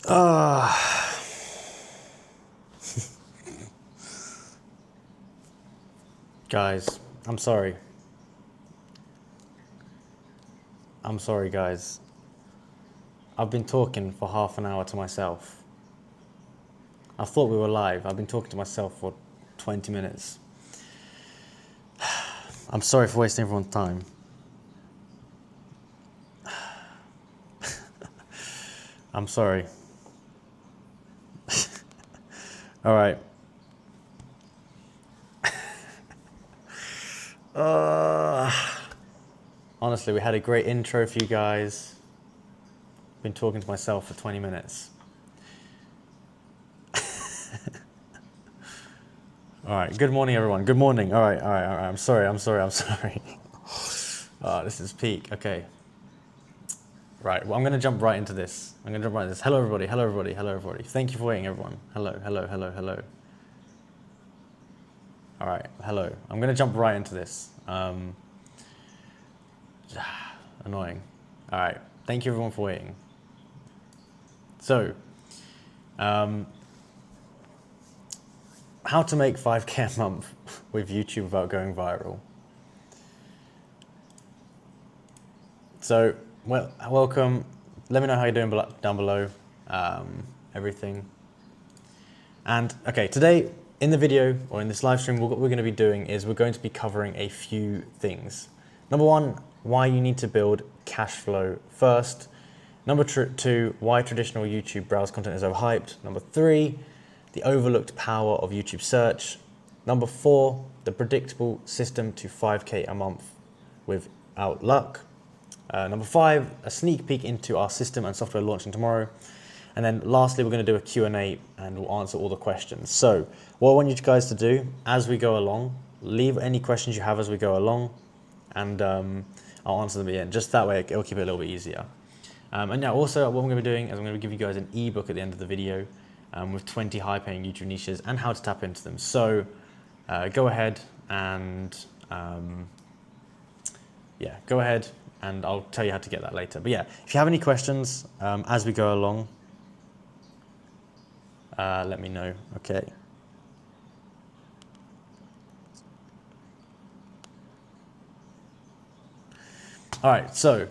Guys, I'm sorry. I'm sorry, guys. I've been talking for half an hour to myself. I thought we were live. I've been talking to myself for 20 minutes. I'm sorry for wasting everyone's time. I'm sorry. All right. Honestly, we had a great intro for you guys. Been talking to myself for 20 minutes. All right. Good morning, everyone. Good morning. All right. I'm sorry. This is peak. Okay. Right. Well, I'm going to jump right into this. Hello, everybody. Thank you for waiting, everyone. Hello. All right. Hello. I'm going to jump right into this. Annoying. All right. Thank you, everyone, for waiting. So, how to make 5K a month with YouTube without going viral. So, well, welcome. Let me know how you're doing down below, everything. And okay, today in the video or in this live stream, what we're going to be doing is we're going to be covering a few things. Number one, why you need to build cash flow first. Number two, why traditional YouTube browse content is overhyped. Number three, the overlooked power of YouTube search. Number four, the predictable system to 5K a month without luck. Number five, a sneak peek into our system and software launching tomorrow. And then lastly, we're going to do a Q&A and we'll answer all the questions. So what I want you guys to do as we go along, leave any questions you have as we go along, and I'll answer them at the end. Just that way, it'll keep it a little bit easier. And now also what I'm going to be doing is I'm going to give you guys an ebook at the end of the video with 20 high-paying YouTube niches and how to tap into them. So go ahead and go ahead and I'll tell you how to get that later. But yeah, if you have any questions as we go along, let me know. Okay. All right, so,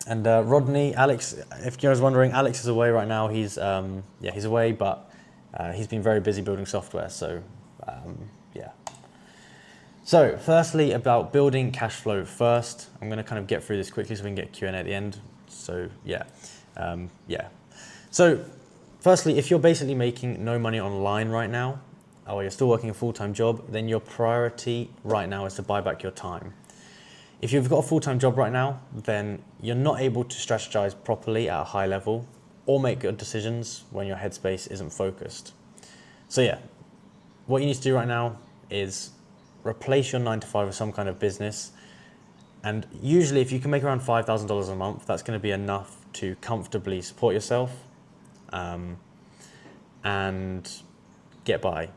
and Rodney, Alex, if you guys are wondering, Alex is away right now. He's away, but he's been very busy building software. So, yeah. So, firstly, about building cash flow first. I'm going to kind of get through this quickly so we can get Q&A at the end. So, yeah. So, firstly, if you're basically making no money online right now, or you're still working a full-time job, then your priority right now is to buy back your time. If you've got a full-time job right now, then you're not able to strategize properly at a high level or make good decisions when your headspace isn't focused. So yeah, what you need to do right now is replace your 9-to-5 with some kind of business. And usually if you can make around $5,000 a month, that's going to be enough to comfortably support yourself and get by.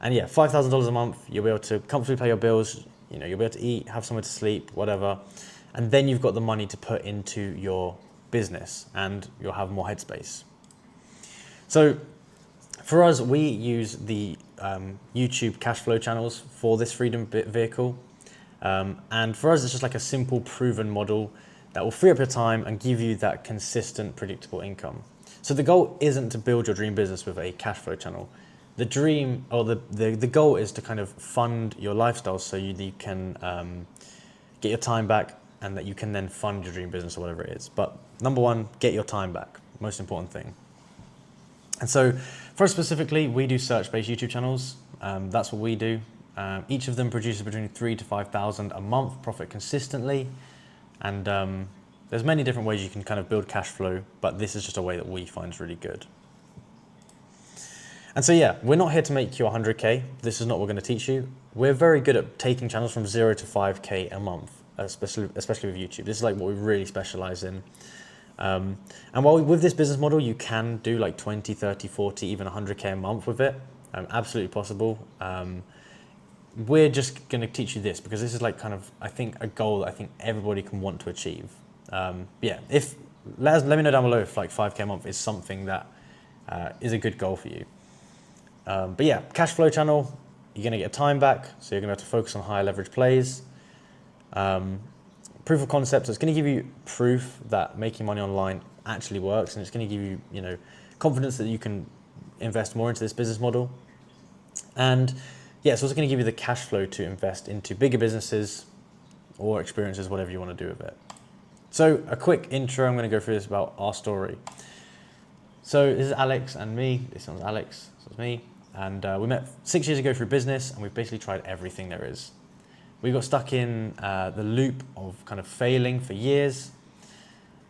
And yeah, $5,000 a month, you'll be able to comfortably pay your bills. You know, you'll be able to eat, have somewhere to sleep, whatever. And then you've got the money to put into your business and you'll have more headspace. So for us, we use the YouTube cash flow channels for this freedom vehicle. And for us, it's just like a simple proven model that will free up your time and give you that consistent, predictable income. So the goal isn't to build your dream business with a cash flow channel. The dream or the goal is to kind of fund your lifestyle so you can get your time back and that you can then fund your dream business or whatever it is. But number one, get your time back, most important thing. And so for us specifically, we do search-based YouTube channels. That's what we do. Each of them produces between 3,000 to 5,000 a month profit consistently. And there's many different ways you can kind of build cash flow, but this is just a way that we find is really good. And so yeah, we're not here to make you 100K. This is not what we're going to teach you. We're very good at taking channels from 0 to 5K a month, especially with YouTube. This is like what we really specialize in. And while with this business model, you can do like 20, 30, 40, even 100K a month with it. Absolutely possible. We're just going to teach you this because this is like kind of, I think, a goal that I think everybody can want to achieve. Yeah, if let me know down below if like 5K a month is something that is a good goal for you. But yeah, cash flow channel, you're going to get time back, so you're going to have to focus on higher leverage plays. Proof of concept, so it's going to give you proof that making money online actually works, and it's going to give you, you know, confidence that you can invest more into this business model. And yeah, it's also going to give you the cash flow to invest into bigger businesses or experiences, whatever you want to do with it. So a quick intro, I'm going to go through this about our story. So this is Alex and me. This one's Alex, this one's me. And we met 6 years ago through business, and we've basically tried everything there is. We got stuck in the loop of kind of failing for years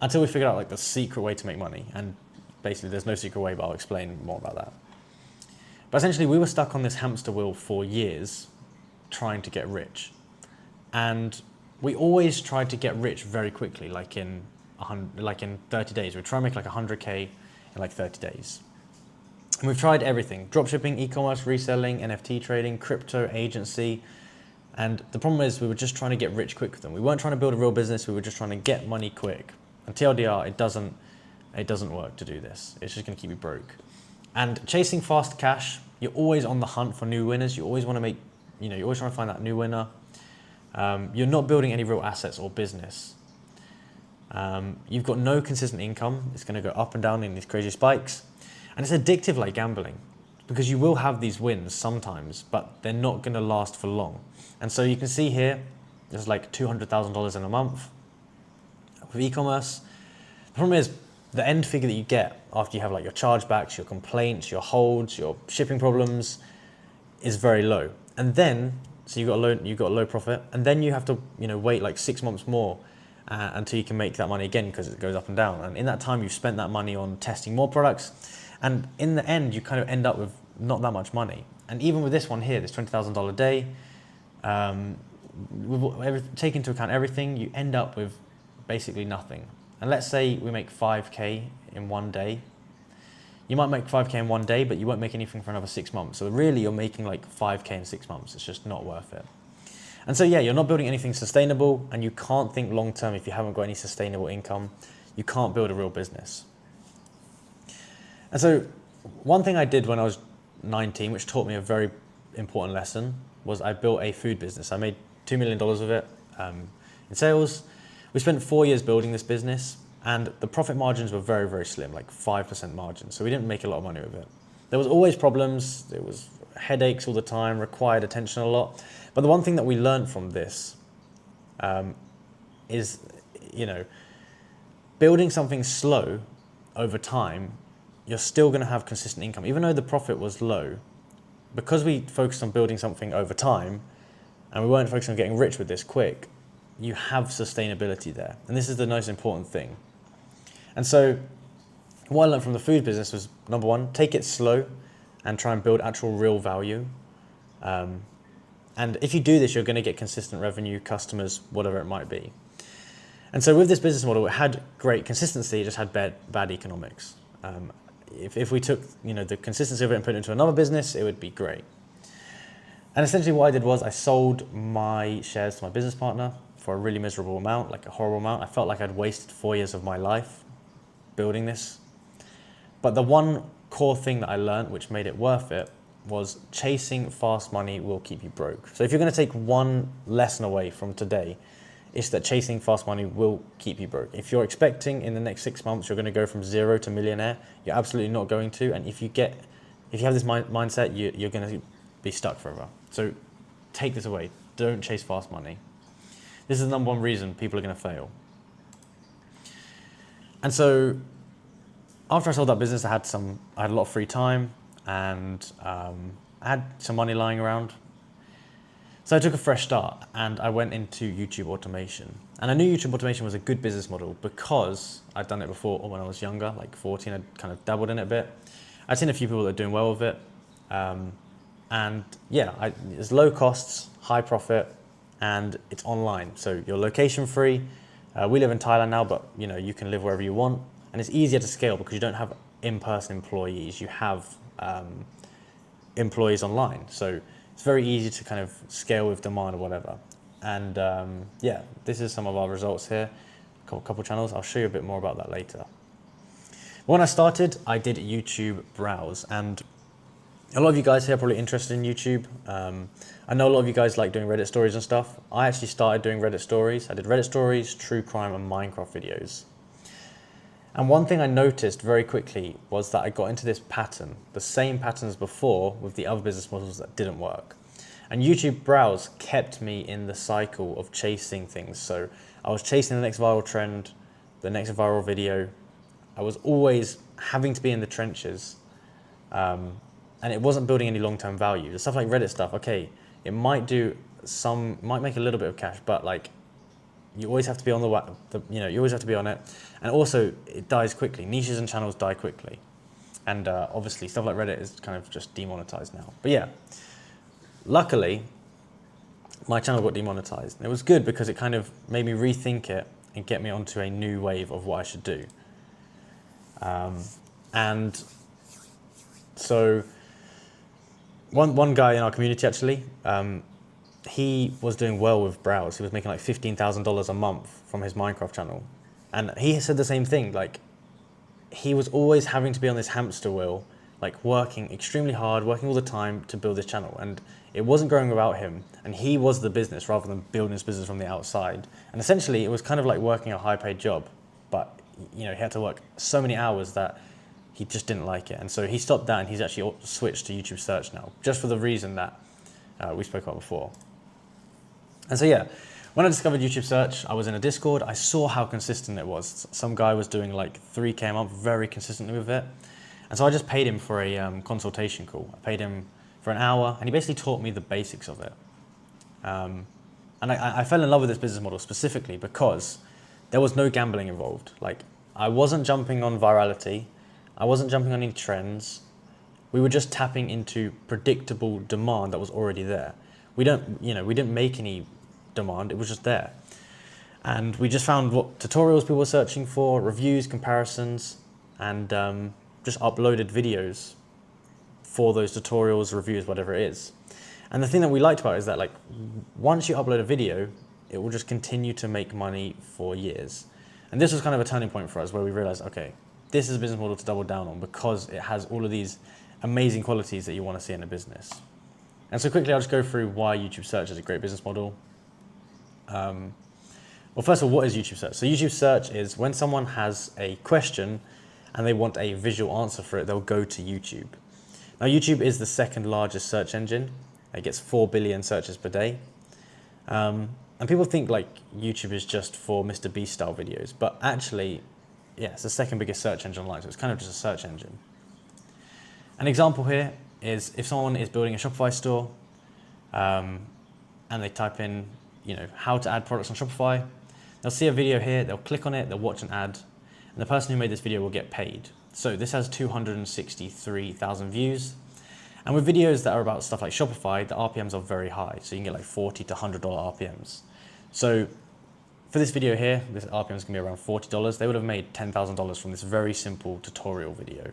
until we figured out like the secret way to make money. And basically there's no secret way, but I'll explain more about that. But essentially we were stuck on this hamster wheel for years trying to get rich. And we always tried to get rich very quickly, like in 30 days. We try and make like 100K in like 30 days. And we've tried everything: dropshipping, e-commerce, reselling, NFT trading, crypto, agency. And the problem is we were just trying to get rich quick with them. We weren't trying to build a real business, we were just trying to get money quick. And TLDR, it doesn't work to do this. It's just gonna keep you broke. And chasing fast cash, you're always on the hunt for new winners. You always wanna make, you know, you're always trying to find that new winner. You're not building any real assets or business. You've got no consistent income. It's gonna go up and down in these crazy spikes. And it's addictive like gambling, because you will have these wins sometimes, but they're not gonna last for long. And so you can see here, there's like $200,000 in a month with e-commerce. The problem is the end figure that you get after you have like your chargebacks, your complaints, your holds, your shipping problems is very low. And then, so you've got a low profit, and then you have to, you know, wait like 6 months more until you can make that money again, because it goes up and down. And in that time, you've spent that money on testing more products. And in the end, you kind of end up with not that much money. And even with this one here, this $20,000 day, take into account everything, you end up with basically nothing. And let's say we make 5K in one day. You might make 5K in one day, but you won't make anything for another 6 months. So really you're making like 5K in 6 months. It's just not worth it. And so yeah, you're not building anything sustainable, and you can't think long term if you haven't got any sustainable income. You can't build a real business. And so one thing I did when I was 19, which taught me a very important lesson, was I built a food business. I made $2 million with it in sales. We spent 4 years building this business, and the profit margins were very, very slim, like 5% margin. So we didn't make a lot of money with it. There was always problems. There was headaches all the time, required attention a lot. But the one thing that we learned from this is, you know, building something slow over time, you're still going to have consistent income. Even though the profit was low, because we focused on building something over time and we weren't focused on getting rich with this quick, you have sustainability there. And this is the most important thing. And so what I learned from the food business was, number one, take it slow and try and build actual real value. And if you do this, you're going to get consistent revenue, customers, whatever it might be. And so with this business model, it had great consistency, it just had bad economics. If we took, you know, the consistency of it and put it into another business, it would be great. And essentially what I did was I sold my shares to my business partner for a really miserable amount, like a horrible amount. I felt like I'd wasted 4 years of my life building this. But the one core thing that I learned, which made it worth it, was chasing fast money will keep you broke. So if you're going to take one lesson away from today, it's that chasing fast money will keep you broke. If you're expecting in the next 6 months you're going to go from zero to millionaire, you're absolutely not going to. And if you have this mindset, you're going to be stuck forever. So take this away. Don't chase fast money. This is the number one reason people are going to fail. And so after I sold that business, I had a lot of free time, and I had some money lying around. So I took a fresh start and I went into YouTube automation. And I knew YouTube automation was a good business model because I'd done it before when I was younger, like 14, I'd kind of dabbled in it a bit. I'd seen a few people that are doing well with it. And yeah, it's low costs, high profit, and it's online. So you're location free. We live in Thailand now, but you know, you can live wherever you want. And it's easier to scale because you don't have in-person employees. You have employees online. So it's very easy to kind of scale with demand or whatever. And yeah, this is some of our results here. couple channels. I'll show you a bit more about that later. When I started, I did YouTube browse, and a lot of you guys here are probably interested in YouTube. I know a lot of you guys like doing Reddit stories and stuff. I actually started doing Reddit stories. I did Reddit stories, true crime, and Minecraft videos. And one thing I noticed very quickly was that I got into this pattern, the same pattern as before with the other business models that didn't work. And YouTube browse kept me in the cycle of chasing things. So I was chasing the next viral trend, the next viral video. I was always having to be in the trenches. And it wasn't building any long-term value. The stuff like Reddit stuff, okay, it might make a little bit of cash, but like, you always have to be on you always have to be on it. And also it dies quickly. Niches and channels die quickly. And obviously stuff like Reddit is kind of just demonetized now. But yeah, luckily my channel got demonetized. And it was good because it kind of made me rethink it and get me onto a new wave of what I should do. And so one guy in our community actually, he was doing well with browse. He was making like $15,000 a month from his Minecraft channel. And he said the same thing, like he was always having to be on this hamster wheel, like working extremely hard, working all the time to build this channel. And it wasn't growing without him. And he was the business rather than building his business from the outside. And essentially it was kind of like working a high paid job, but he had to work so many hours that he just didn't like it. And so he stopped that and he's actually switched to YouTube search now, just for the reason that we spoke about before. And so yeah, when I discovered YouTube search, I was in a Discord. I saw how consistent it was. Some guy was doing like 3K a month, very consistently with it. And so I just paid him for a consultation call. I paid him for an hour and he basically taught me the basics of it. And I fell in love with this business model specifically because there was no gambling involved. Like I wasn't jumping on virality. I wasn't jumping on any trends. We were just tapping into predictable demand that was already there. We didn't make any demand, it was just there. And we just found what tutorials people were searching for, reviews, comparisons, and just uploaded videos for those tutorials, reviews, whatever it is. And the thing that we liked about it is that like once you upload a video, it will just continue to make money for years. And this was kind of a turning point for us where we realized, okay, this is a business model to double down on because it has all of these amazing qualities that you want to see in a business. And so quickly, I'll just go through why YouTube search is a great business model. Well, first of all, what is YouTube search? So YouTube search is when someone has a question and they want a visual answer for it, they'll go to YouTube. Now, YouTube is the second largest search engine. It gets 4 billion searches per day. And people think like YouTube is just for Mr. Beast style videos, but actually, yeah, it's the second biggest search engine online, so it's kind of just a search engine. An example here is if someone is building a Shopify store and they type in, how to add products on Shopify, they'll see a video here, they'll click on it, they'll watch an ad, and the person who made this video will get paid. So this has 263,000 views. And with videos that are about stuff like Shopify, the RPMs are very high. So you can get like $40 to $100 RPMs. So for this video here, this RPM is gonna be around $40. They would have made $10,000 from this very simple tutorial video.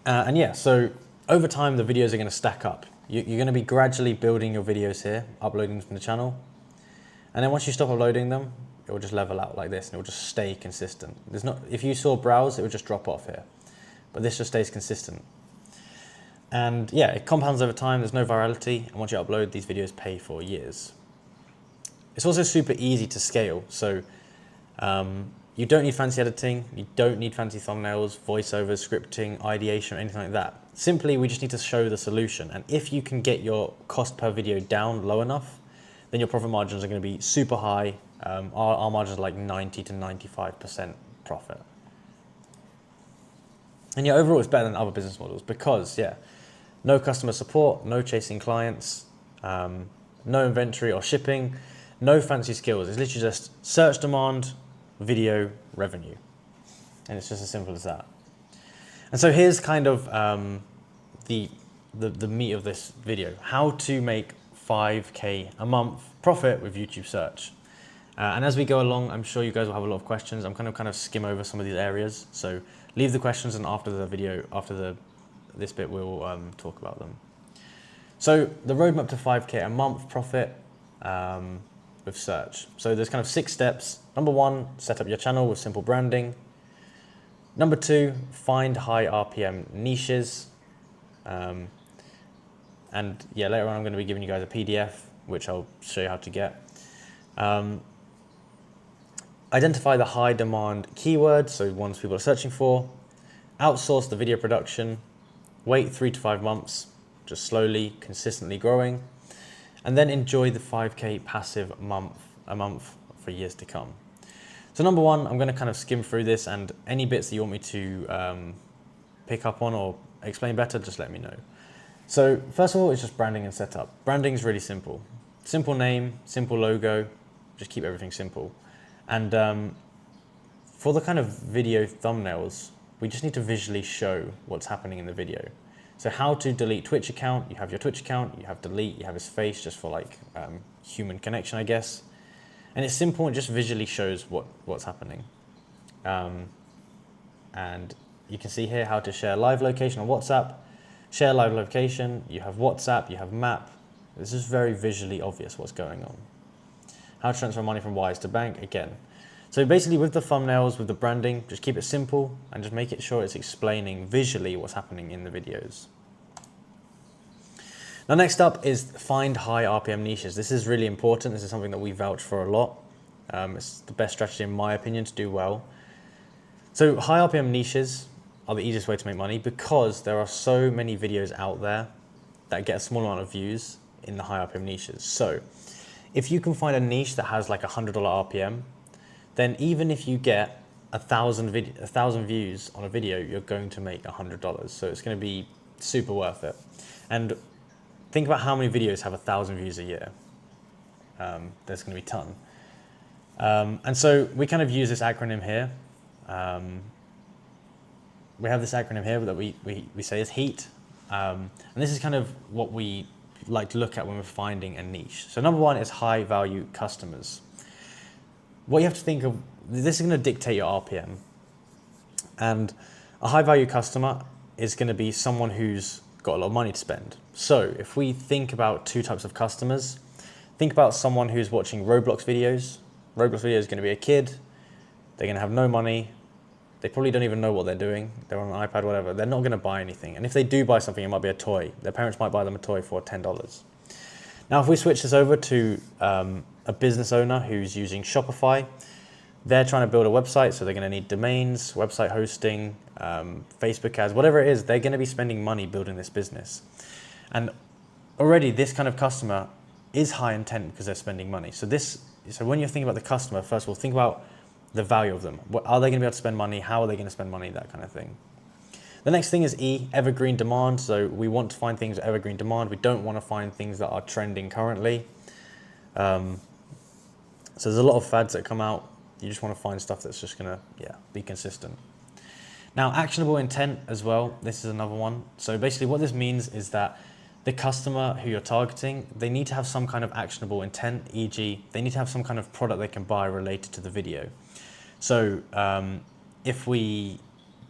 And yeah, so over time, the videos are going to stack up. You're going to be gradually building your videos here, uploading them from the channel. And then once you stop uploading them, it will just level out like this and it will just stay consistent. If you saw browse, it would just drop off here. But this just stays consistent. And yeah, it compounds over time. There's no virality. And once you upload, these videos pay for years. It's also super easy to scale. So you don't need fancy editing, you don't need fancy thumbnails, voiceovers, scripting, ideation, or anything like that. Simply, we just need to show the solution. And if you can get your cost per video down low enough, then your profit margins are going to be super high. Our margins are like 90 to 95% profit. And yeah, overall it's better than other business models because yeah, no customer support, no chasing clients, no inventory or shipping, no fancy skills. It's literally just search demand, video, revenue. And it's just as simple as that. And so here's kind of the meat of this video, how to make 5K a month profit with YouTube search. And as we go along, I'm sure you guys will have a lot of questions. I'm kind of skim over some of these areas. So leave the questions and after the video, this bit, we'll talk about them. So the roadmap to 5K a month profit with search. So there's kind of 6 steps. Number 1, set up your channel with simple branding. Number 2, find high RPM niches. And yeah, later on I'm going to be giving you guys a PDF, which I'll show you how to get. Identify the high demand keywords, so ones people are searching for. Outsource the video production. Wait 3 to 5 months, just slowly, consistently growing. And then enjoy the 5K passive a month for years to come. So number 1, I'm going to kind of skim through this, and any bits that you want me to pick up on or explain better, just let me know. So first of all, it's just branding and setup. Branding is really simple. Simple name, simple logo, just keep everything simple. And for the kind of video thumbnails, we just need to visually show what's happening in the video. So how to delete Twitch account, you have your Twitch account, you have delete, you have his face just for like human connection, I guess. And it's simple and just visually shows what's happening. And you can see here how to share live location on WhatsApp, share live location, you have WhatsApp, you have map. This is very visually obvious what's going on. How to transfer money from wires to bank, again. So basically with the thumbnails, with the branding, just keep it simple and just make it sure it's explaining visually what's happening in the videos. Now next up is find high RPM niches. This is really important. This is something that we vouch for a lot. It's the best strategy in my opinion to do well. So high RPM niches are the easiest way to make money because there are so many videos out there that get a small amount of views in the high RPM niches. So if you can find a niche that has like $100 RPM, then even if you get 1,000 views on a video, you're going to make $100. So it's going to be super worth it. And think about how many videos have 1,000 views a year. There's going to be a ton. And so we kind of use this acronym here. We have this acronym here that we say is HEAT. And this is kind of what we like to look at when we're finding a niche. So number 1 is high value customers. What you have to think of, this is going to dictate your RPM. And a high value customer is going to be someone who's got a lot of money to spend. So if we think about 2 types of customers, think about someone who's watching Roblox videos. Roblox video is going to be a kid. They're going to have no money. They probably don't even know what they're doing. They're on an iPad, whatever. They're not going to buy anything. And if they do buy something, it might be a toy. Their parents might buy them a toy for $10. Now, if we switch this over to a business owner who's using Shopify, they're trying to build a website, so they're going to need domains, website hosting, Facebook ads, whatever it is, they're going to be spending money building this business. And already this kind of customer is high intent because they're spending money. So when you're thinking about the customer, first of all, think about the value of them. Are they going to be able to spend money? How are they going to spend money? That kind of thing. The next thing is E, evergreen demand. So we want to find things with evergreen demand. We don't want to find things that are trending currently. So there's a lot of fads that come out. You just want to find stuff that's just going to be consistent. Now, actionable intent as well. This is another one. So basically what this means is that the customer who you're targeting, they need to have some kind of actionable intent, e.g. they need to have some kind of product they can buy related to the video. So if we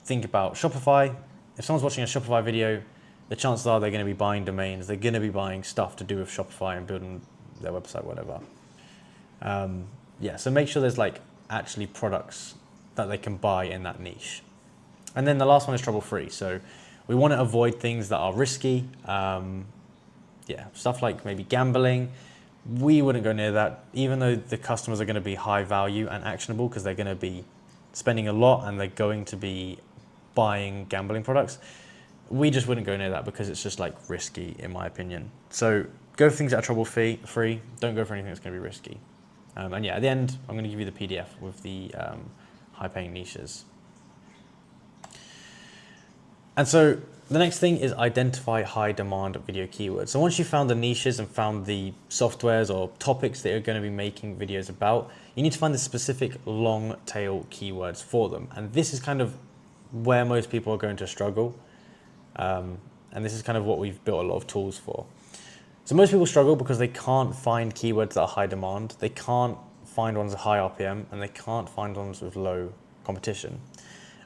think about Shopify, if someone's watching a Shopify video, the chances are they're going to be buying domains, they're going to be buying stuff to do with Shopify and building their website, whatever. So make sure there's like actually products that they can buy in that niche. And then the last one is trouble-free. So we want to avoid things that are risky. Stuff like maybe gambling. We wouldn't go near that, even though the customers are going to be high value and actionable because they're going to be spending a lot and they're going to be buying gambling products. We just wouldn't go near that because it's just like risky in my opinion. So go for things that are trouble-free. Don't go for anything that's going to be risky. At the end, I'm going to give you the PDF with the high-paying niches. And so the next thing is identify high-demand video keywords. So once you've found the niches and found the softwares or topics that you're going to be making videos about, you need to find the specific long-tail keywords for them. And this is kind of where most people are going to struggle. And this is kind of what we've built a lot of tools for. So most people struggle because they can't find keywords that are high demand. They can't find ones with high RPM, and they can't find ones with low competition.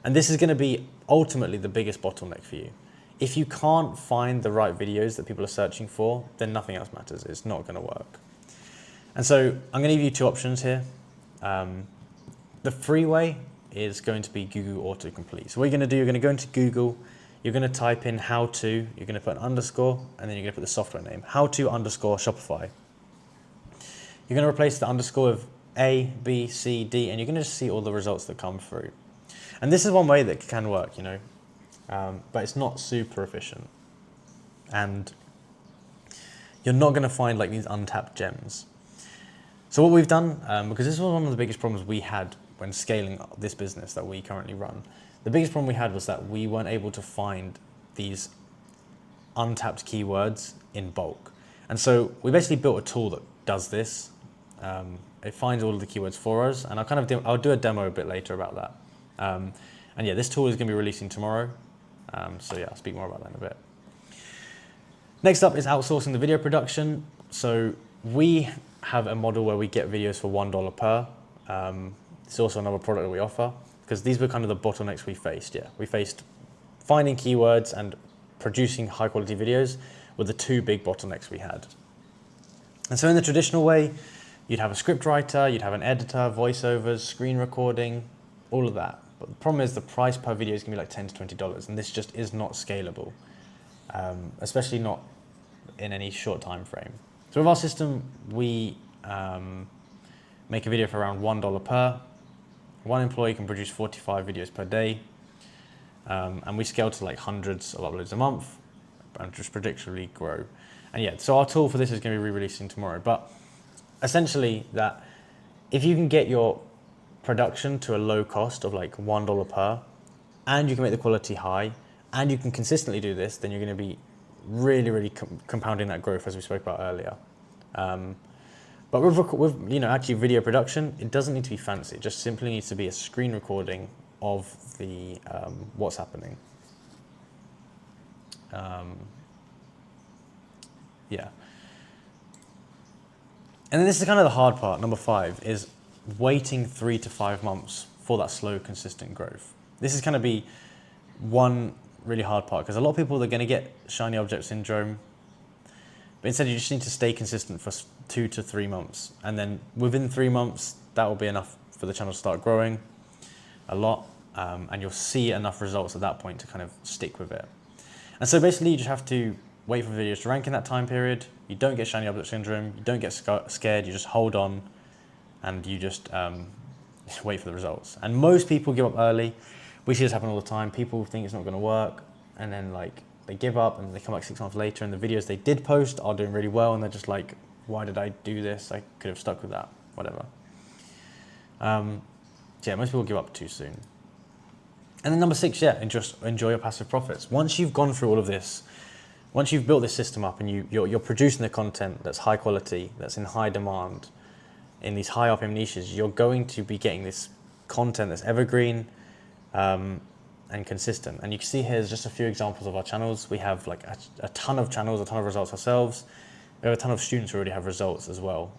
And this is going to be ultimately the biggest bottleneck for you. If you can't find the right videos that people are searching for, then nothing else matters. It's not going to work. And so I'm going to give you two options here. The free way is going to be Google autocomplete. So what you're going to do, you're going to go into Google, you're going to type in how to, you're going to put an underscore, and then you're going to put the software name, how to underscore Shopify. You're going to replace the underscore with A, B, C, D, and you're going to just see all the results that come through. And this is one way that can work, you know, but it's not super efficient. And you're not going to find like these untapped gems. So what we've done, because this was one of the biggest problems we had when scaling this business that we currently run, the biggest problem we had was that we weren't able to find these untapped keywords in bulk. And so we basically built a tool that does this. It finds all of the keywords for us, and I'll do a demo a bit later about that. And yeah, this tool is going to be releasing tomorrow. So yeah, I'll speak more about that in a bit. Next up is outsourcing the video production. So we have a model where we get videos for $1 per. It's also another product that we offer, because these were kind of the bottlenecks we faced. Yeah, we faced finding keywords and producing high quality videos were the two big bottlenecks we had. And so in the traditional way, you'd have a script writer, you'd have an editor, voiceovers, screen recording, all of that. But the problem is the price per video is going to be like $10 to $20, and this just is not scalable, especially not in any short time frame. So with our system, we make a video for around $1 per. One employee can produce 45 videos per day, and we scale to like hundreds of uploads a month and just predictably grow. And yeah, so our tool for this is going to be re-releasing tomorrow. But essentially, that if you can get your production to a low cost of like $1 per, and you can make the quality high, and you can consistently do this, then you're going to be really compounding that growth, as we spoke about earlier. But with you know, actually video production, it doesn't need to be fancy. It just simply needs to be a screen recording of the what's happening. Yeah. And then this is kind of the hard part, number 5, is waiting 3 to 5 months for that slow, consistent growth. This is going to be one really hard part, because a lot of people are going to get shiny object syndrome, but instead you just need to stay consistent for 2 to 3 months. And then within 3 months, that will be enough for the channel to start growing a lot, and you'll see enough results at that point to kind of stick with it. And so basically you just have to wait for videos to rank in that time period. You don't get shiny object syndrome, you don't get scared, you just hold on, and you just wait for the results. And most people give up early. We see this happen all the time. People think it's not going to work, and then like they give up, and they come back 6 months later, and the videos they did post are doing really well, and they're just like, why did I do this? I could have stuck with that, whatever. Yeah, most people give up too soon. And then number 6, yeah, just enjoy your passive profits. Once you've gone through all of this, once you've built this system up and you're producing the content that's high quality, that's in high demand, in these high RPM niches, you're going to be getting this content that's evergreen and consistent. And you can see here's just a few examples of our channels. We have like a ton of channels, a ton of results ourselves. We have a ton of students who already have results as well,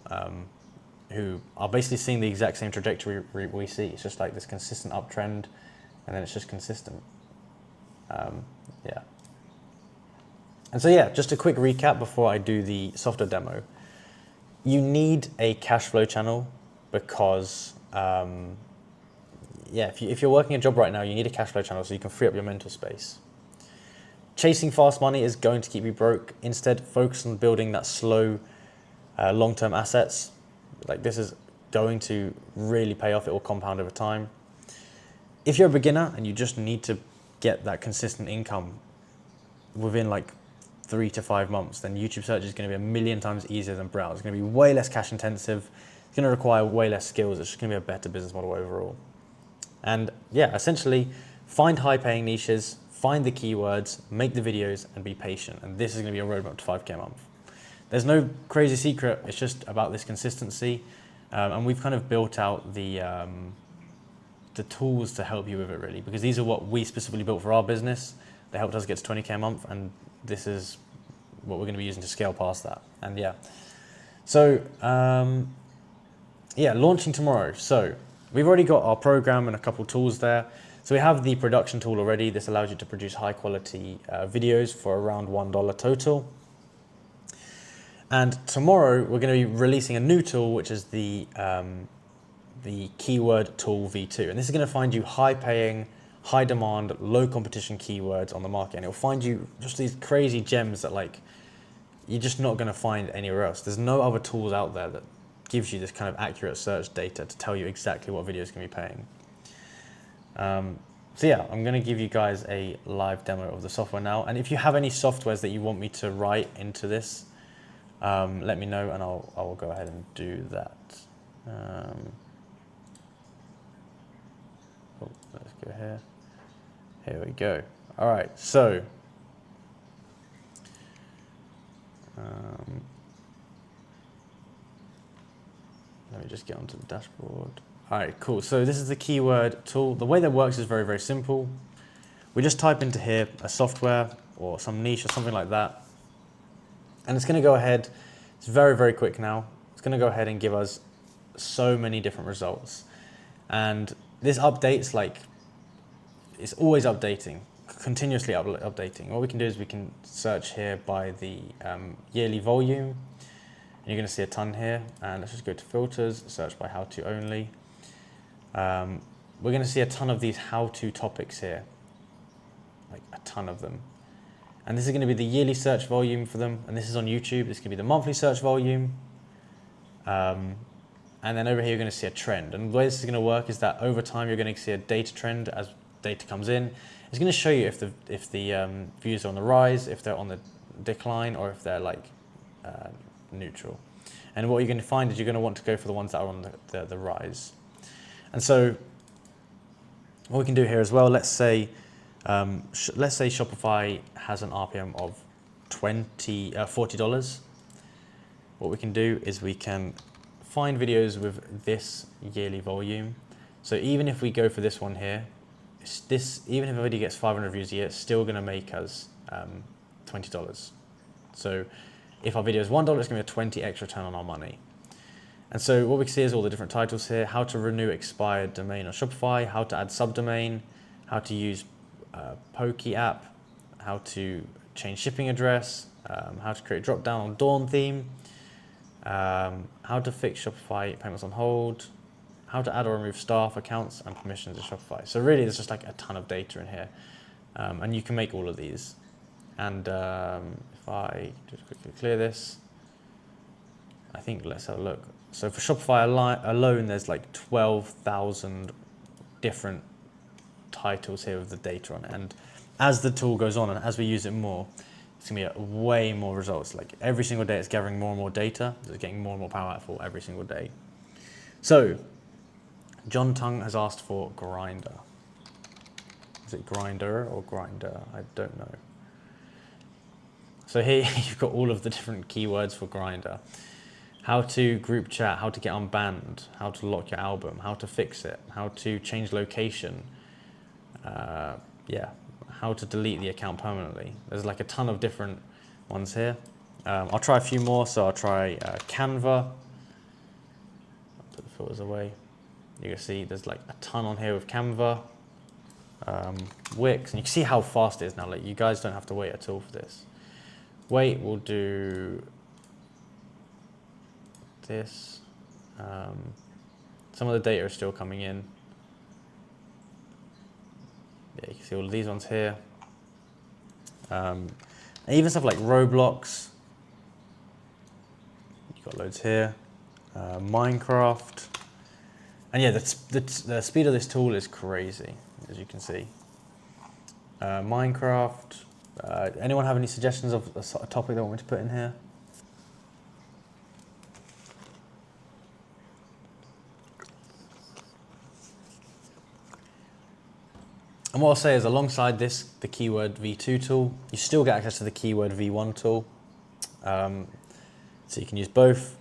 who are basically seeing the exact same trajectory we see. It's just like this consistent uptrend, and then it's just consistent. Yeah. And so yeah, just a quick recap before I do the software demo. You need a cash flow channel because, yeah, if you're working a job right now, you need a cash flow channel so you can free up your mental space. Chasing fast money is going to keep you broke. Instead, focus on building that slow, long-term assets. Like this is going to really pay off. It will compound over time. If you're a beginner and you just need to get that consistent income within like 3 to 5 months, then YouTube search is going to be a million times easier than browse. It's going to be way less cash intensive. It's going to require way less skills. It's just going to be a better business model overall. And yeah, essentially find high paying niches, find the keywords, make the videos, and be patient. And this is going to be a roadmap to 5K a month. There's no crazy secret. It's just about this consistency. And we've kind of built out the tools to help you with it really, because these are what we specifically built for our business. They helped us get to 20K a month, and this is what we're going to be using to scale past that. And yeah, so yeah, launching tomorrow. So we've already got our program and a couple tools there. So we have the production tool already. This allows you to produce high quality videos for around $1 total. And tomorrow we're going to be releasing a new tool, which is the keyword tool V2. And this is going to find you high paying, high demand, low competition keywords on the market. And it'll find you just these crazy gems that like you're just not going to find anywhere else. There's no other tools out there that gives you this kind of accurate search data to tell you exactly what videos can be paying. So yeah, I'm going to give you guys a live demo of the software now. And if you have any softwares that you want me to write into this, let me know and I will go ahead and do that. Let's go here. Here we go. All right, so let me just get onto the dashboard. All right, cool. So this is the keyword tool. The way that works is very, very simple. We just type into here a software or some niche or something like that. And it's going to go ahead. It's very, very quick now. It's going to go ahead and give us so many different results. And this updates like, it's always updating, continuously updating. What we can do is we can search here by the yearly volume. And you're going to see a ton here. And let's just go to filters, search by how to only. We're going to see a ton of these how-to topics here, like a ton of them. And this is going to be the yearly search volume for them. And this is on YouTube. This can be the monthly search volume. And then over here, you're going to see a trend. And the way this is going to work is that over time, you're going to see a data trend as data comes in. It's going to show you if the views are on the rise, if they're on the decline, or if they're like neutral. And what you're going to find is you're going to want to go for the ones that are on the rise. And so what we can do here as well, let's say Shopify has an RPM of $40. What we can do is we can find videos with this yearly volume. So even if we go for this one here, even if a video gets 500 views a year, it's still going to make us $20. So if our video is $1, it's going to be a 20 extra return on our money. And so what we can see is all the different titles here: how to renew expired domain on Shopify, how to add subdomain, how to use Pokey app, how to change shipping address, how to create drop down on Dawn theme, how to fix Shopify payments on hold, how to add or remove staff accounts and permissions in Shopify. So really there's just like a ton of data in here, and you can make all of these. And if I just quickly clear this, I think let's have a look. So for Shopify alone, there's like 12,000 different titles here with the data on it. And as the tool goes on and as we use it more, it's gonna be way more results. Like every single day it's gathering more and more data. It's getting more and more powerful every single day. So John Tung has asked for Grinder. Is it Grinder or Grinder? I don't know. So here you've got all of the different keywords for Grinder. How to group chat, how to get unbanned, how to lock your album, how to fix it, how to change location, how to delete the account permanently. There's like a ton of different ones here. I'll try a few more, so I'll try Canva. I'll put the filters away. You can see there's like a ton on here with Canva, Wix, and you can see how fast it is now. Like you guys don't have to wait at all for this. Wait, we'll do this. Some of the data is still coming in. Yeah, you can see all of these ones here. And even stuff like Roblox. You've got loads here. Minecraft. And yeah, the speed of this tool is crazy, as you can see. Minecraft. Anyone have any suggestions of a topic they want me to put in here? And what I'll say is alongside this, the keyword V2 tool, you still get access to the keyword V1 tool. So you can use both.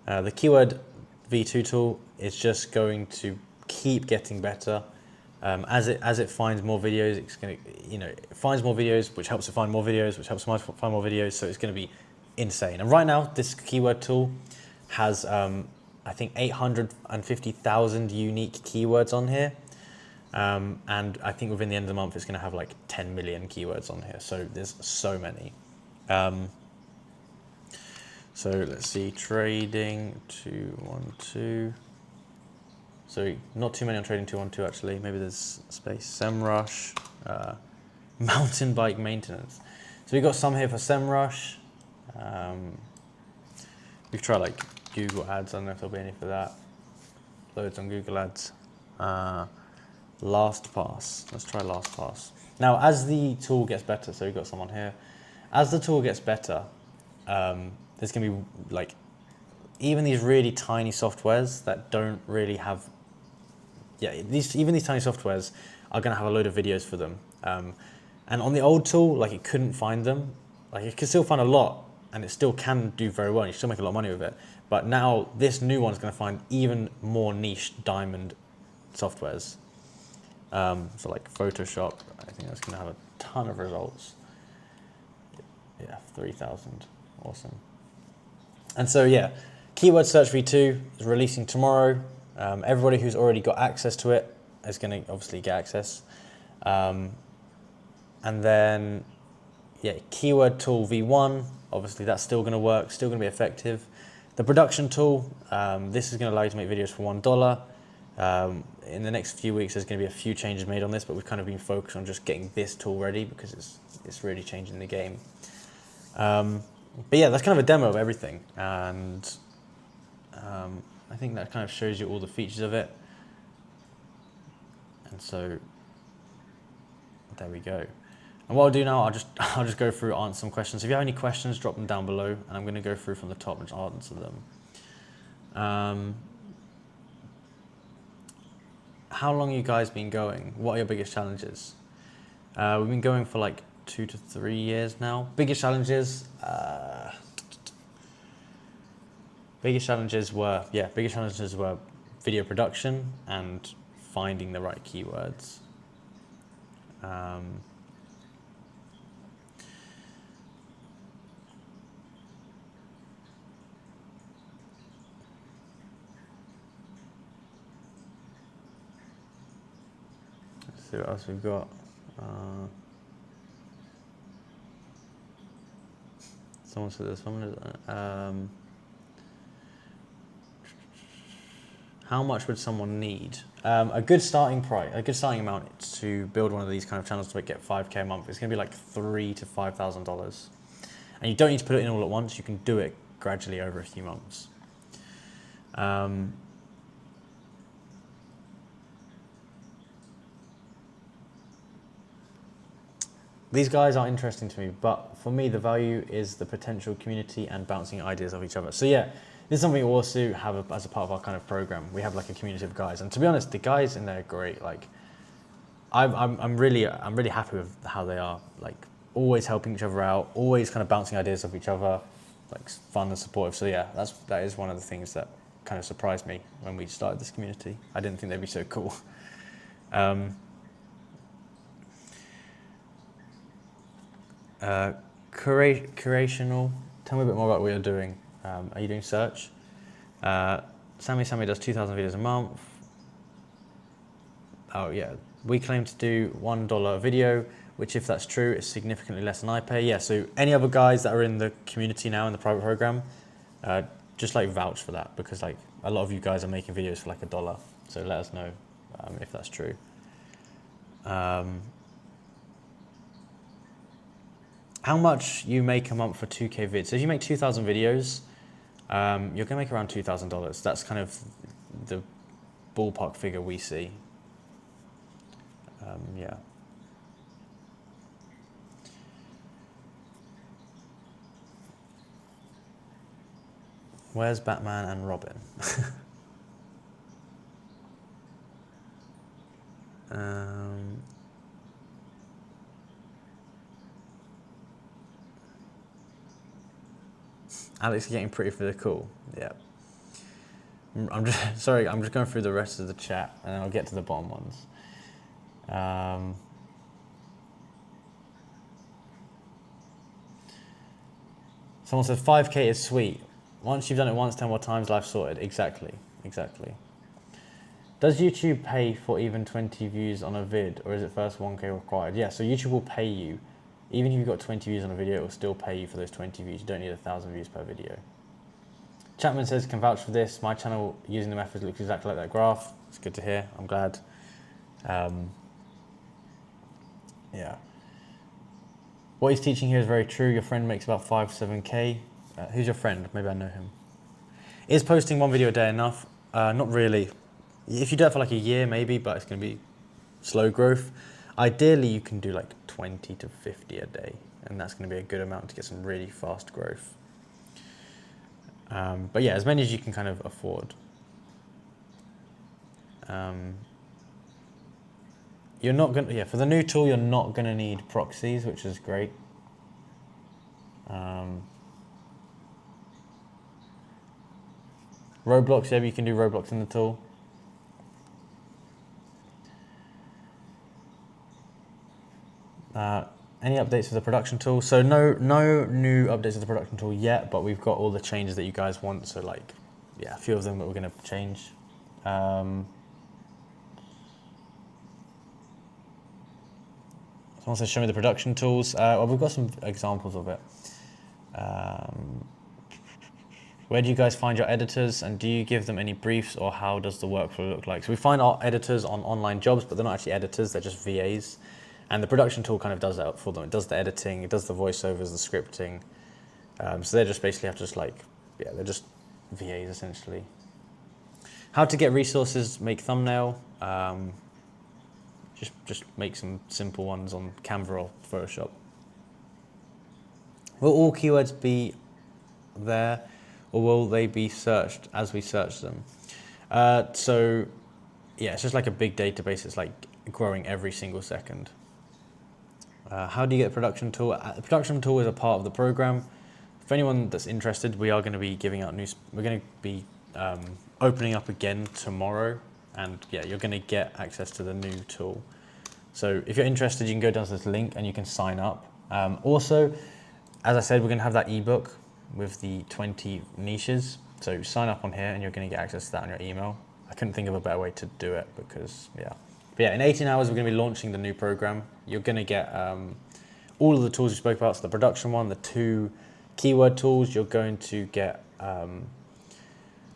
The keyword V2 tool is just going to keep getting better. As it finds more videos, it's going to, it finds more videos, which helps it find more videos, which helps it find more videos. So it's going to be insane. And right now, this keyword tool has, I think, 850,000 unique keywords on here. And I think within the end of the month, it's going to have like 10 million keywords on here. So there's so many. So let's see, trading 212. So not too many on trading 212 actually. Maybe there's space. SEMrush, mountain bike maintenance. So we've got some here for SEMrush. We could try like Google Ads. I don't know if there'll be any for that. Loads on Google Ads. LastPass. Let's try LastPass. Now, as the tool gets better, so we've got someone here. As the tool gets better, there's going to be like even these really tiny softwares that don't really have. Yeah, even these tiny softwares are going to have a load of videos for them. And on the old tool, like it couldn't find them. Like it could still find a lot, and it still can do very well. You still make a lot of money with it. But now this new one is going to find even more niche diamond softwares. So like Photoshop, I think that's going to have a ton of results. Yeah, 3,000, awesome. And so yeah, Keyword Search V2 is releasing tomorrow. Everybody who's already got access to it is going to obviously get access. And then yeah, Keyword Tool V1, obviously that's still going to work, still going to be effective. The production tool, this is going to allow you to make videos for $1. In the next few weeks, there's going to be a few changes made on this, but we've kind of been focused on just getting this tool ready because it's really changing the game. But yeah, that's kind of a demo of everything, and I think that kind of shows you all the features of it. And so there we go. And what I'll do now, I'll just go through, answer some questions. If you have any questions, drop them down below, and I'm going to go through from the top and just answer them. How long have you guys been going? What are your biggest challenges? We've been going for like 2 to 3 years now. Biggest challenges were video production and finding the right keywords. Let's see what else we've got. Someone said this one. How much would someone need? A good starting price, a good starting amount to build one of these kind of channels to get 5K a month. It's going to be like $3,000 to $5,000, and you don't need to put it in all at once. You can do it gradually over a few months. These guys are interesting to me, but for me, the value is the potential community and bouncing ideas off each other. So yeah, this is something we also have as a part of our kind of program. We have like a community of guys, and to be honest, the guys in there are great. Like, I'm really happy with how they are. Like, always helping each other out, always kind of bouncing ideas off each other, like fun and supportive. So yeah, that is one of the things that kind of surprised me when we started this community. I didn't think they'd be so cool. Curational. Tell me a bit more about what you're doing. Are you doing search? Sammy does 2,000 videos a month. Oh yeah, we claim to do $1 a video, which if that's true, is significantly less than I pay. Yeah, so any other guys that are in the community now in the private program, just like vouch for that, because like a lot of you guys are making videos for like $1. So let us know if that's true. How much you make a month for 2K vids? So if you make 2,000 videos, you're gonna make around $2,000. That's kind of the ballpark figure we see. Yeah. Where's Batman and Robin? Alex is getting pretty for the call. Yeah. I'm just going through the rest of the chat, and then I'll get to the bottom ones. Someone said 5K is sweet. Once you've done it once, 10 more times, life sorted. Exactly. Does YouTube pay for even 20 views on a vid, or is it first 1K required? Yeah, so YouTube will pay you. Even if you've got 20 views on a video, it will still pay you for those 20 views. You don't need 1,000 views per video. Chapman says, can vouch for this. My channel using the method looks exactly like that graph. It's good to hear. I'm glad. Yeah. What he's teaching here is very true. Your friend makes about 5 to 7K. Who's your friend? Maybe I know him. Is posting 1 video a day enough? Not really. If you do it for like a year, maybe, but it's going to be slow growth. Ideally, you can do like 20 to 50 a day, and that's going to be a good amount to get some really fast growth. But yeah, as many as you can kind of afford. You're not going to, yeah, for the new tool, you're not going to need proxies, which is great. Roblox, yeah, you can do Roblox in the tool. Any updates to the production tool? So no new updates to the production tool yet, but we've got all the changes that you guys want. So like, yeah, a few of them that we're going to change. Someone says, show me the production tools. Well, we've got some examples of it. Where do you guys find your editors, and do you give them any briefs, or how does the workflow look like? So we find our editors on online jobs, but they're not actually editors, they're just VAs. And the production tool kind of does that for them. It does the editing, it does the voiceovers, the scripting. So they just basically have to just like, yeah, they're just VAs essentially. How to get resources, make thumbnail. Just make some simple ones on Canva or Photoshop. Will all keywords be there, or will they be searched as we search them? So yeah, it's just like a big database. It's like growing every single second. How do you get the production tool? The production tool is a part of the program. For anyone that's interested, we are going to be giving out we're going to be opening up again tomorrow, and yeah, you're going to get access to the new tool. So if you're interested, you can go down to this link and you can sign up. Also, as I said, we're going to have that ebook with the 20 niches. So sign up on here and you're going to get access to that on your email. I couldn't think of a better way to do it because, yeah. But yeah, in 18 hours, we're going to be launching the new program. You're going to get all of the tools we spoke about. So the production one, the 2 keyword tools. You're going to get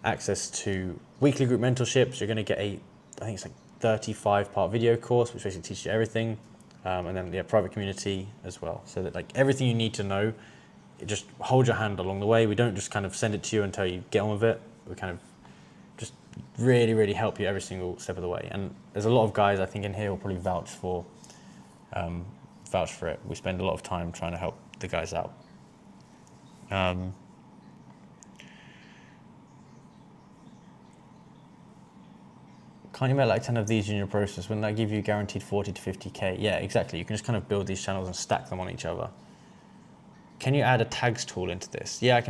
access to weekly group mentorships. You're going to get I think it's like 35-part video course, which basically teaches you everything. And then, yeah, private community as well. So that like everything you need to know, just hold your hand along the way. We don't just kind of send it to you and tell you get on with it. We kind of just really, really help you every single step of the way. And there's a lot of guys I think in here will probably vouch for it. We spend a lot of time trying to help the guys out. Can't you make like 10 of these in your process? Wouldn't that give you guaranteed 40 to 50K? Yeah, exactly. You can just kind of build these channels and stack them on each other. Can you add a tags tool into this? Yeah,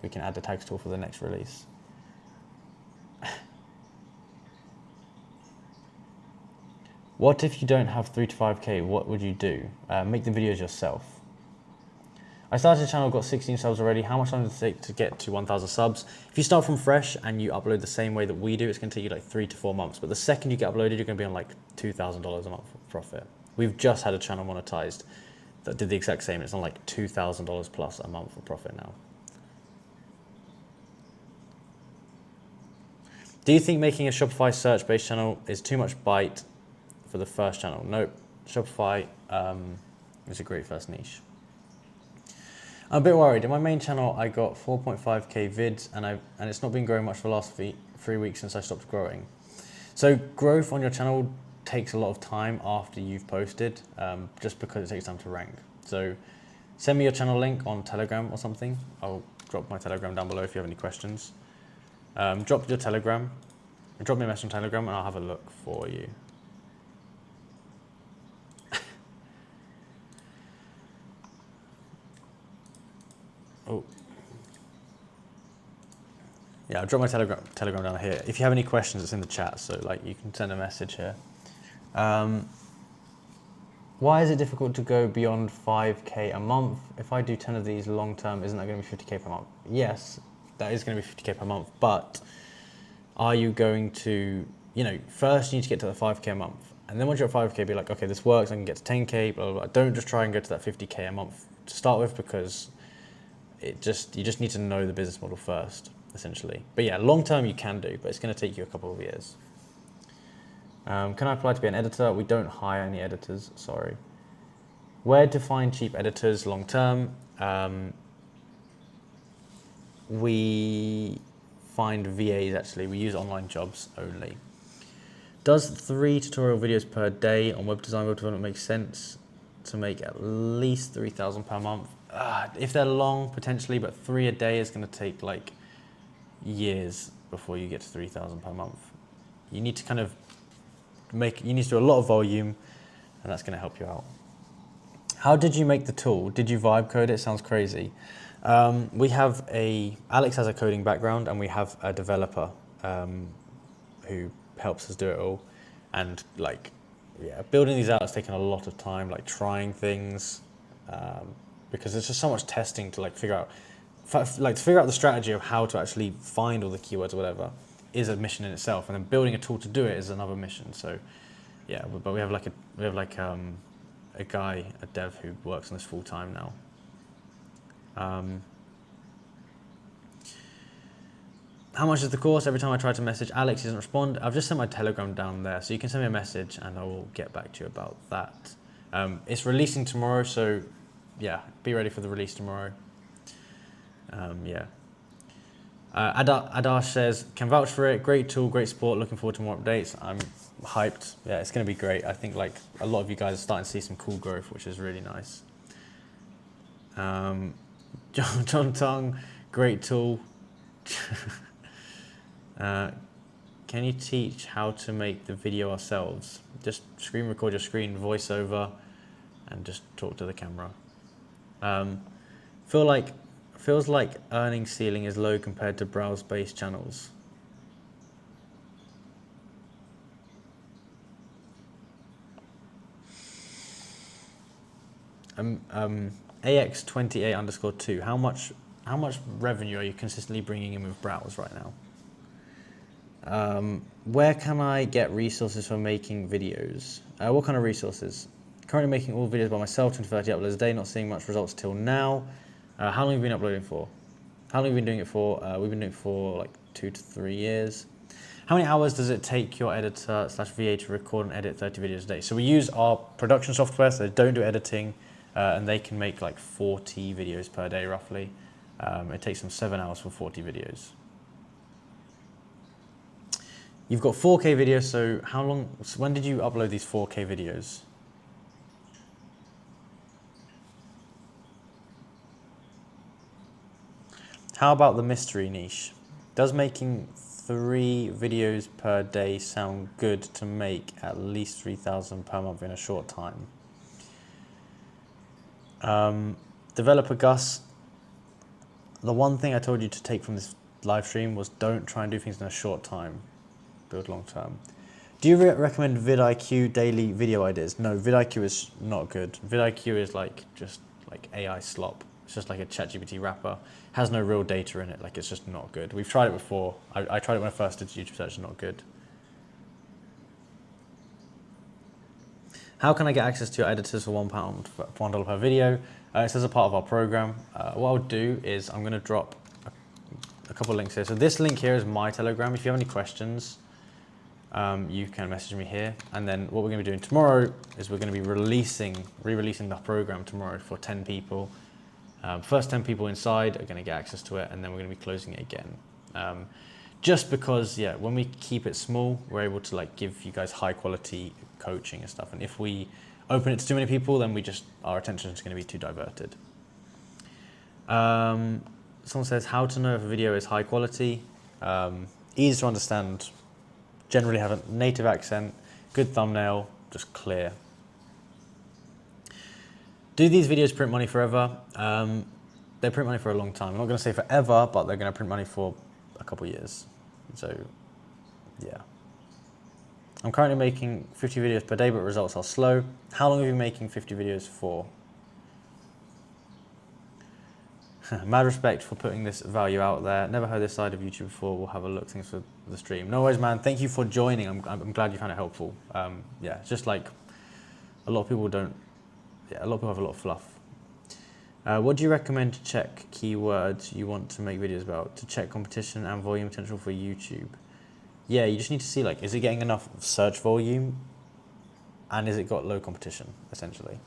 we can add the tags tool for the next release. What if you don't have 3 to 5K? What would you do? Make the videos yourself. I started a channel, got 16 subs already. How much time does it take to get to 1,000 subs? If you start from fresh and you upload the same way that we do, it's going to take you like 3 to 4 months. But the second you get uploaded, you're going to be on like $2,000 a month profit. We've just had a channel monetized that did the exact same. It's on like $2,000 plus a month of profit now. Do you think making a Shopify search-based channel is too much bite for the first channel? Nope. Shopify is a great first niche. I'm a bit worried. In my main channel, I got 4.5K vids, and it's not been growing much for the last 3 weeks since I stopped growing. So growth on your channel takes a lot of time after you've posted, just because it takes time to rank. So send me your channel link on Telegram or something. I'll drop my Telegram down below if you have any questions. Drop your Telegram, drop me a message on Telegram, and I'll have a look for you. Oh. Yeah, I'll drop my Telegram down here. If you have any questions, it's in the chat, so like you can send a message here. Why is it difficult to go beyond 5K a month? If I do 10 of these long term, isn't that going to be 50K per month? Yes, that is going to be 50K per month, but are you going to you know, first you need to get to the 5K a month. And then once you're at 5K, be like, okay, this works, I can get to 10K, blah, blah, blah. Don't just try and go to that 50K a month to start with, because you just need to know the business model first, essentially. But yeah, long term you can do, but it's going to take you a couple of years. Can I apply to be an editor? We don't hire any editors, sorry. Where to find cheap editors long term? We find VAs actually. We use online jobs only. Does 3 tutorial videos per day on web design, web development make sense to make at least 3,000 per month? If they're long, potentially, but 3 a day is going to take like years before you get to 3,000 per month. You need to kind of you need to do a lot of volume, and that's going to help you out. How did you make the tool? Did you vibe code it? Sounds crazy. We have Alex has a coding background, and we have a developer who helps us do it all. And like, yeah, building these out has taken a lot of time, like trying things, because there's just so much testing to like figure out the strategy of how to actually find all the keywords or whatever is a mission in itself, and then building a tool to do it is another mission. So yeah, but we have a guy, a dev who works on this full time now. How much is the course? Every time I try to message Alex, he doesn't respond. I've just sent my Telegram down there, so you can send me a message and I will get back to you about that. It's releasing tomorrow, so yeah, be ready for the release tomorrow. Yeah. Adash says, can vouch for it. Great tool, great support. Looking forward to more updates. I'm hyped. Yeah, it's going to be great. I think like a lot of you guys are starting to see some cool growth, which is really nice. John Tong, great tool. Can you teach how to make the video ourselves? Just screen record your screen, voiceover, and just talk to the camera. Feels like earning ceiling is low compared to browse-based channels. AX28_2. How much revenue are you consistently bringing in with browse right now? Where can I get resources for making videos? What kind of resources? Currently making all videos by myself, 20 to 30 uploads a day, not seeing much results till now. How long have you been uploading for? How long have you been doing it for? We've been doing it for like 2 to 3 years. How many hours does it take your editor/VA to record and edit 30 videos a day? So we use our production software, so they don't do editing, and they can make like 40 videos per day roughly. It takes them 7 hours for 40 videos. You've got 4K videos, so when did you upload these 4K videos? How about the mystery niche? Does making 3 videos per day sound good to make at least 3,000 per month in a short time? Developer Gus, the one thing I told you to take from this live stream was don't try and do things in a short time. Build long term. Do you recommend vidIQ daily video ideas? No, vidIQ is not good. vidIQ is just like AI slop. It's just like a ChatGPT wrapper. Has no real data in it. Like, it's just not good. We've tried it before. I tried it when I first did YouTube search. It's not good. How can I get access to your editors for $1 per video? It's as a part of our program. What I'll do is I'm going to drop a couple of links here. So this link here is my Telegram. If you have any questions, you can message me here. And then what we're going to be doing tomorrow is we're going to be re-releasing the program tomorrow for 10 people. First 10 people inside are going to get access to it, and then we're going to be closing it again. Just because, yeah, when we keep it small, we're able to like give you guys high quality coaching and stuff. And if we open it to too many people, then our attention is going to be too diverted. Someone says, how to know if a video is high quality? Easy to understand. Generally have a native accent, good thumbnail, just clear. Do these videos print money forever? They print money for a long time. I'm not going to say forever, but they're going to print money for a couple of years. So, yeah. I'm currently making 50 videos per day, but results are slow. How long have you been making 50 videos for? Mad respect for putting this value out there. Never heard this side of YouTube before. We'll have a look. Thanks for the stream. No worries, man. Thank you for joining. I'm glad you found it helpful. Yeah, it's just like a lot of people don't. Yeah, a lot of people have a lot of fluff. What do you recommend to check keywords you want to make videos about? To check competition and volume potential for YouTube? Yeah, you just need to see, like, is it getting enough search volume, and is it got low competition, essentially?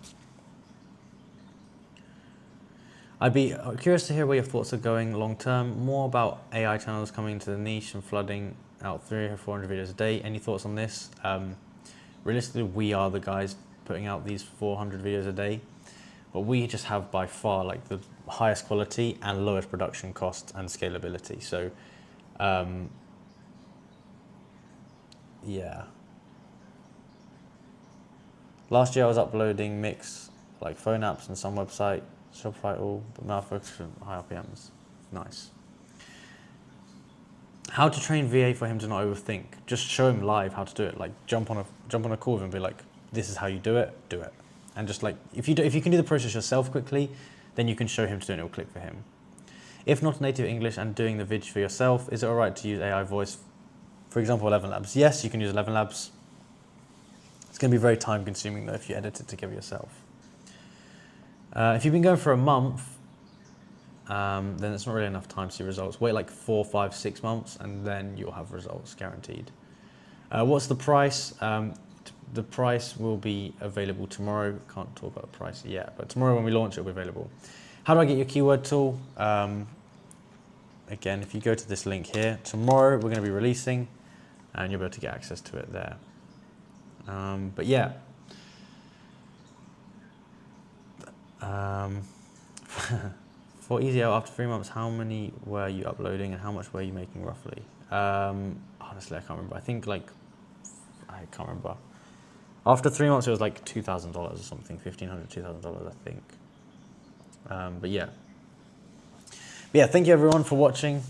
I'd be curious to hear where your thoughts are going long term. More about AI channels coming into the niche and flooding out 300 or 400 videos a day. Any thoughts on this? Realistically, we are the guys putting out these 400 videos a day, but we just have by far like the highest quality and lowest production cost and scalability. So, yeah. Last year I was uploading mix like phone apps and some website, Shopify all, but now focus on high RPMs. Nice. How to train VA for him to not overthink? Just show him live how to do it. Like jump on a call with him and be like, this is how you do it, And just like, if you can do the process yourself quickly, then you can show him to do it and it will click for him. If not native English and doing the vid for yourself, is it all right to use AI voice? For example, 11 Labs. Yes, you can use 11 Labs. It's going to be very time consuming though if you edit it together yourself. If you've been going for a month, then it's not really enough time to see results. Wait like 4, 5, 6 months and then you'll have results guaranteed. What's the price? The price will be available tomorrow. Can't talk about the price yet, but tomorrow when we launch it will be available. How do I get your keyword tool? Again, if you go to this link here, tomorrow we're going to be releasing and you'll be able to get access to it there. But yeah. For easy out after 3 months, how many were you uploading and how much were you making roughly? Honestly, I can't remember. I think like, I can't remember. After 3 months, it was like $2,000 or something, $1,500, $2,000, I think. But yeah. Thank you everyone for watching.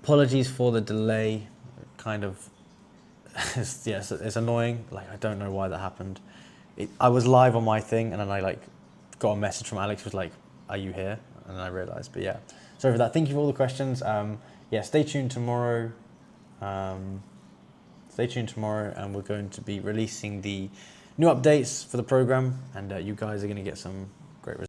Apologies for the delay. Kind of, it's annoying. Like, I don't know why that happened. I was live on my thing and then I like got a message from Alex, was like, are you here? And I realized, but yeah. Sorry for that. Thank you for all the questions. Stay tuned tomorrow. Stay tuned tomorrow and we're going to be releasing the new updates for the program and you guys are going to get some